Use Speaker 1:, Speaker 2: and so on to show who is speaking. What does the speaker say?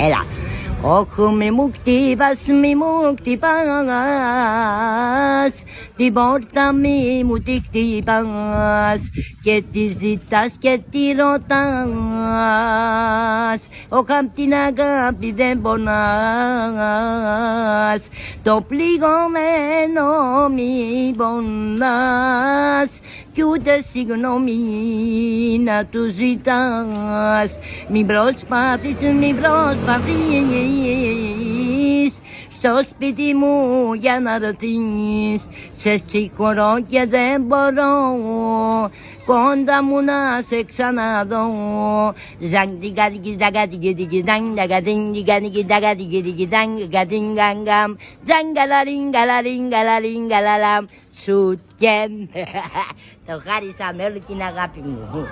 Speaker 1: Έλα. Όχι μη μου χτύπας, μη μου χτυπάς, την πόρτα μη μου τη χτυπάς και τη ζητάς και τη ρωτάς. Όχι απ' την αγάπη δεν πονάς, το πληγωμένο μη πονάς κι ούτε συγγνώμη να του ζητάς. Μην προσπαθείς, στο σπίτι μου για να ρωτήσεις, σε συγχωρώ και δεν μπορώ κοντά μου να σε ξαναδώ. Σου το χάρισα με όλη την αγάπη μου.